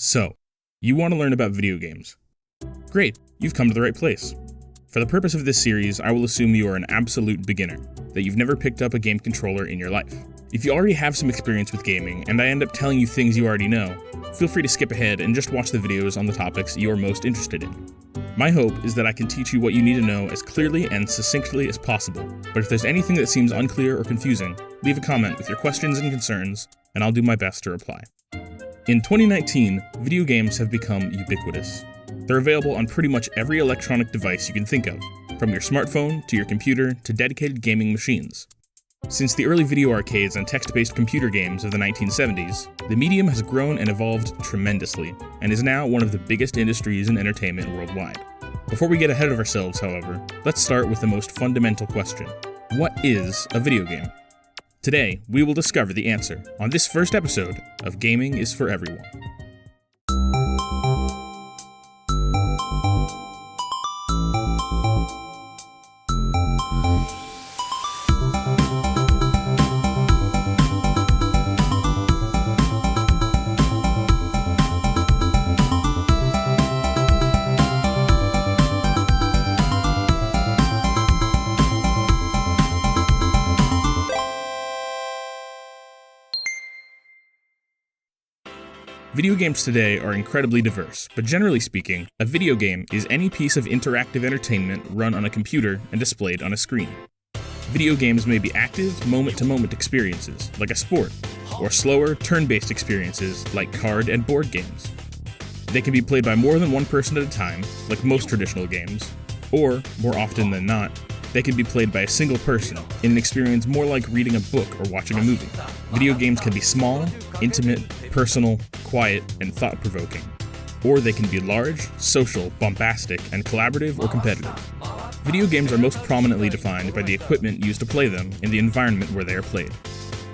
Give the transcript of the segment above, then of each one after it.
So, you want to learn about video games. Great, you've come to the right place. For the purpose of this series, I will assume you are an absolute beginner, that you've never picked up a game controller in your life. If you already have some experience with gaming, and I end up telling you things you already know, feel free to skip ahead and just watch the videos on the topics you're most interested in. My hope is that I can teach you what you need to know as clearly and succinctly as possible, but if there's anything that seems unclear or confusing, leave a comment with your questions and concerns, and I'll do my best to reply. In 2019, video games have become ubiquitous. They're available on pretty much every electronic device you can think of, from your smartphone to your computer to dedicated gaming machines. Since the early video arcades and text-based computer games of the 1970s, the medium has grown and evolved tremendously, and is now one of the biggest industries in entertainment worldwide. Before we get ahead of ourselves, however, let's start with the most fundamental question. What is a video game? Today, we will discover the answer on this first episode of Gaming is for Everyone. Video games today are incredibly diverse, but generally speaking, a video game is any piece of interactive entertainment run on a computer and displayed on a screen. Video games may be active, moment-to-moment experiences, like a sport, or slower, turn-based experiences, like card and board games. They can be played by more than one person at a time, like most traditional games, or, more often than not, they can be played by a single person in an experience more like reading a book or watching a movie. Video games can be small, intimate, personal, quiet, and thought-provoking. Or they can be large, social, bombastic, and collaborative or competitive. Video games are most prominently defined by the equipment used to play them and the environment where they are played.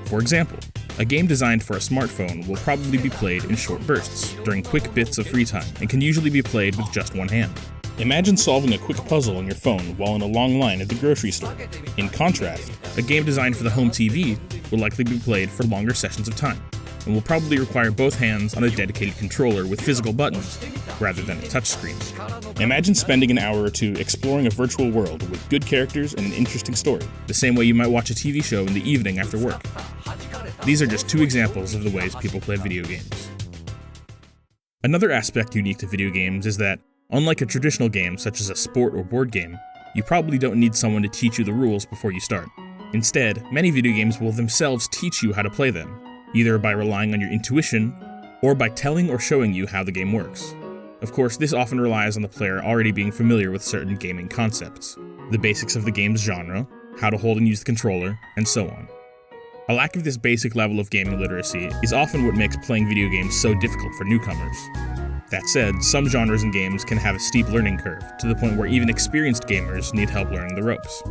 For example, a game designed for a smartphone will probably be played in short bursts, during quick bits of free time, and can usually be played with just one hand. Imagine solving a quick puzzle on your phone while in a long line at the grocery store. In contrast, a game designed for the home TV will likely be played for longer sessions of time, and will probably require both hands on a dedicated controller with physical buttons, rather than a touchscreen. Imagine spending an hour or two exploring a virtual world with good characters and an interesting story, the same way you might watch a TV show in the evening after work. These are just two examples of the ways people play video games. Another aspect unique to video games is that, unlike a traditional game such as a sport or board game, you probably don't need someone to teach you the rules before you start. Instead, many video games will themselves teach you how to play them, either by relying on your intuition, or by telling or showing you how the game works. Of course, this often relies on the player already being familiar with certain gaming concepts, the basics of the game's genre, how to hold and use the controller, and so on. A lack of this basic level of gaming literacy is often what makes playing video games so difficult for newcomers. That said, some genres and games can have a steep learning curve, to the point where even experienced gamers need help learning the ropes.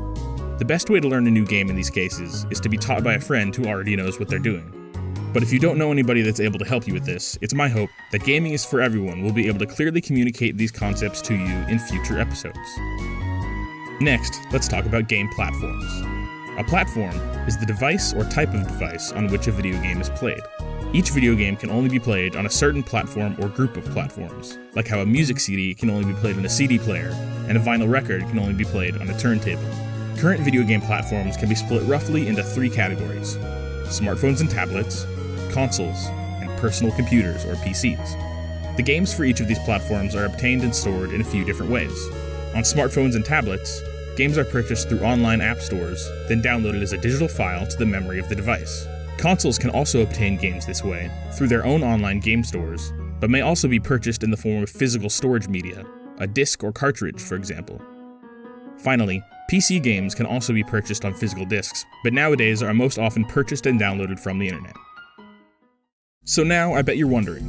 The best way to learn a new game in these cases is to be taught by a friend who already knows what they're doing. But if you don't know anybody that's able to help you with this, it's my hope that Gaming is for Everyone will be able to clearly communicate these concepts to you in future episodes. Next, let's talk about game platforms. A platform is the device or type of device on which a video game is played. Each video game can only be played on a certain platform or group of platforms, like how a music CD can only be played on a CD player, and a vinyl record can only be played on a turntable. Current video game platforms can be split roughly into three categories: smartphones and tablets, consoles, and personal computers or PCs. The games for each of these platforms are obtained and stored in a few different ways. On smartphones and tablets, games are purchased through online app stores, then downloaded as a digital file to the memory of the device. Consoles can also obtain games this way, through their own online game stores, but may also be purchased in the form of physical storage media, a disc or cartridge, for example. Finally, PC games can also be purchased on physical discs, but nowadays are most often purchased and downloaded from the internet. So now, I bet you're wondering,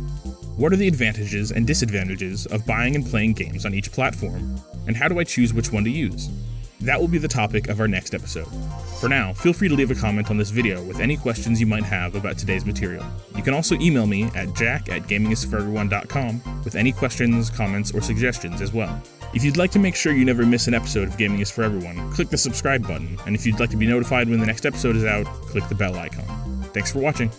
what are the advantages and disadvantages of buying and playing games on each platform, and how do I choose which one to use? That will be the topic of our next episode. For now, feel free to leave a comment on this video with any questions you might have about today's material. You can also email me at jack@gamingisforeveryone.com with any questions, comments, or suggestions as well. If you'd like to make sure you never miss an episode of Gaming is for Everyone, click the subscribe button, and if you'd like to be notified when the next episode is out, click the bell icon. Thanks for watching.